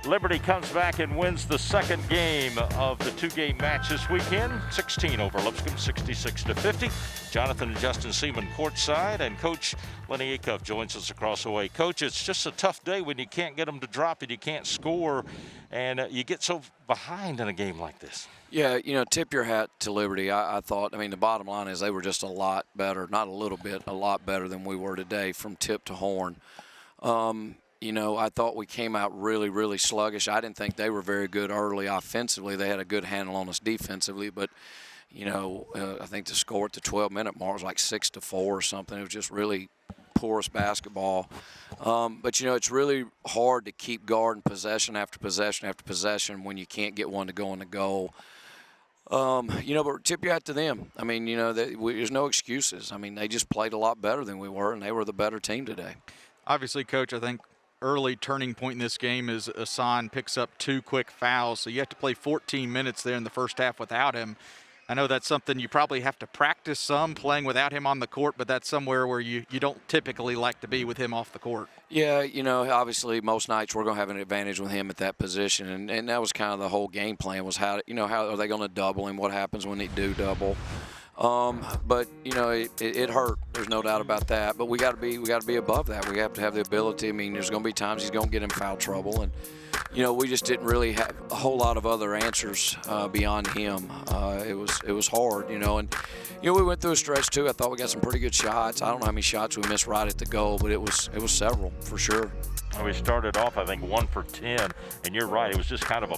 Liberty comes back and wins the second game of the two-game match this weekend. 16 over Lipscomb, 66-50. Jonathan and Justin Seaman courtside, and Coach Lennie Acuff joins us across the way. Coach, it's just a tough day when you can't get them to drop and you can't score, and you get so behind in a game like this. Yeah, tip your hat to Liberty. I thought, the bottom line is they were just a lot better, not a little bit, a lot better than we were today from tip to horn. I thought we came out really, really sluggish. I didn't think they were very good early offensively. They had a good handle on us defensively, but, I think the score at the 12-minute mark was like 6-4 or something. It was just really porous basketball. But, it's really hard to keep guarding possession after possession after possession when you can't get one to go in the goal. But tip your hat to them. There's no excuses. They just played a lot better than we were, and they were the better team today. Obviously, Coach, I think early turning point in this game is Hassan picks up 2 quick fouls, so you have to play 14 minutes there in the first half without him. I know that's something you probably have to practice some, playing without him on the court, but that's somewhere where you don't typically like to be with him off the court. Yeah, obviously most nights we're going to have an advantage with him at that position, and that was kind of the whole game plan was how are they going to double him, what happens when they do double. But it hurt. There's no doubt about that. But we got to be above that. We have to have the ability. There's going to be times he's going to get in foul trouble, and we just didn't really have a whole lot of other answers beyond him. It was hard, and we went through a stretch too. I thought we got some pretty good shots. I don't know how many shots we missed right at the goal, but it was several for sure. We started off, I think, 1 for 10, and you're right. It was just kind of a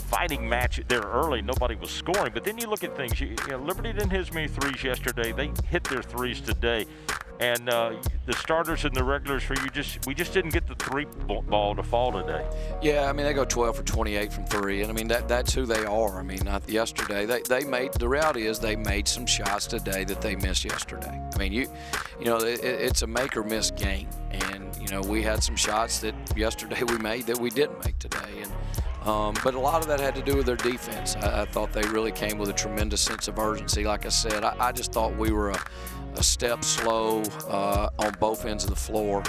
fighting match there early. Nobody was scoring, but then you look at things. Liberty didn't hit as many threes yesterday. They hit their threes today, and the starters and the regulars for we just didn't get the three ball to fall today. Yeah, they go 12 for 28 from three, and that's who they are. Not yesterday. They made, the reality is they made some shots today that they missed yesterday. It's a make or miss game, and we had some shots that yesterday we made that we didn't make today, and. But a lot of that had to do with their defense. I thought they really came with a tremendous sense of urgency. Like I said, I just thought we were a step slow on both ends of the floor.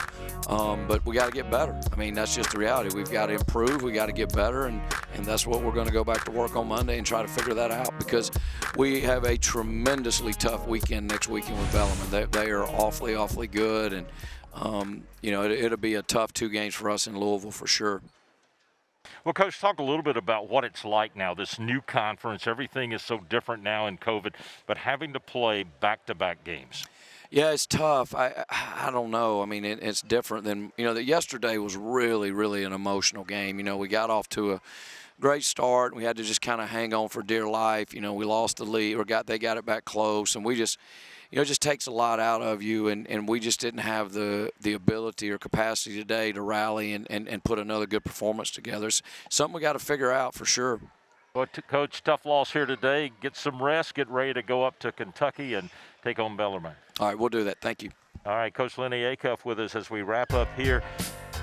But we got to get better. That's just the reality. We've got to improve. We got to get better, and that's what we're going to go back to work on Monday and try to figure that out, because we have a tremendously tough weekend next weekend with Bellarmine. They are awfully, awfully good, and it'll be a tough 2 games for us in Louisville for sure. Well, Coach, talk a little bit about what it's like now, this new conference. Everything is so different now in COVID, but having to play back-to-back games. Yeah, it's tough. I don't know. It's different than, yesterday was really, really an emotional game. We got off to a great start. We had to just kind of hang on for dear life. We lost the lead, they got it back close, and we just – it just takes a lot out of you, and we just didn't have the ability or capacity today to rally and put another good performance together. It's something we got to figure out for sure. Well, Coach, tough loss here today. Get some rest, get ready to go up to Kentucky and take on Bellarmine. All right, we'll do that. Thank you. All right, Coach Lennie Acuff with us as we wrap up here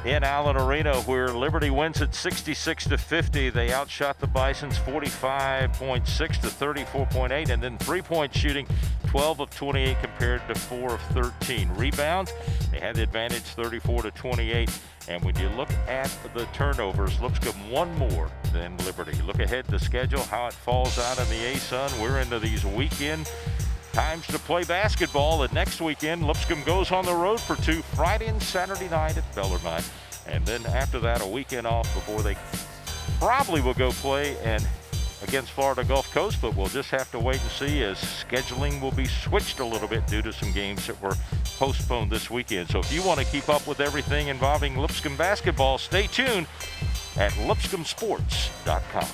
in Allen Arena, where Liberty wins at 66-50. They outshot the Bisons 45.6 to 34.8, and then three-point shooting 12 of 28 compared to 4 of 13. Rebounds, they had the advantage 34 to 28. And when you look at the turnovers, Lipscomb one more than Liberty. Look ahead to the schedule, how it falls out in the A-Sun. We're into these weekend times to play basketball, and next weekend Lipscomb goes on the road for 2, Friday and Saturday night at Bellarmine, and then after that a weekend off before they probably will go play against Florida Gulf Coast, but we'll just have to wait and see, as scheduling will be switched a little bit due to some games that were postponed this weekend. So if you want to keep up with everything involving Lipscomb basketball, stay tuned at lipscombsports.com.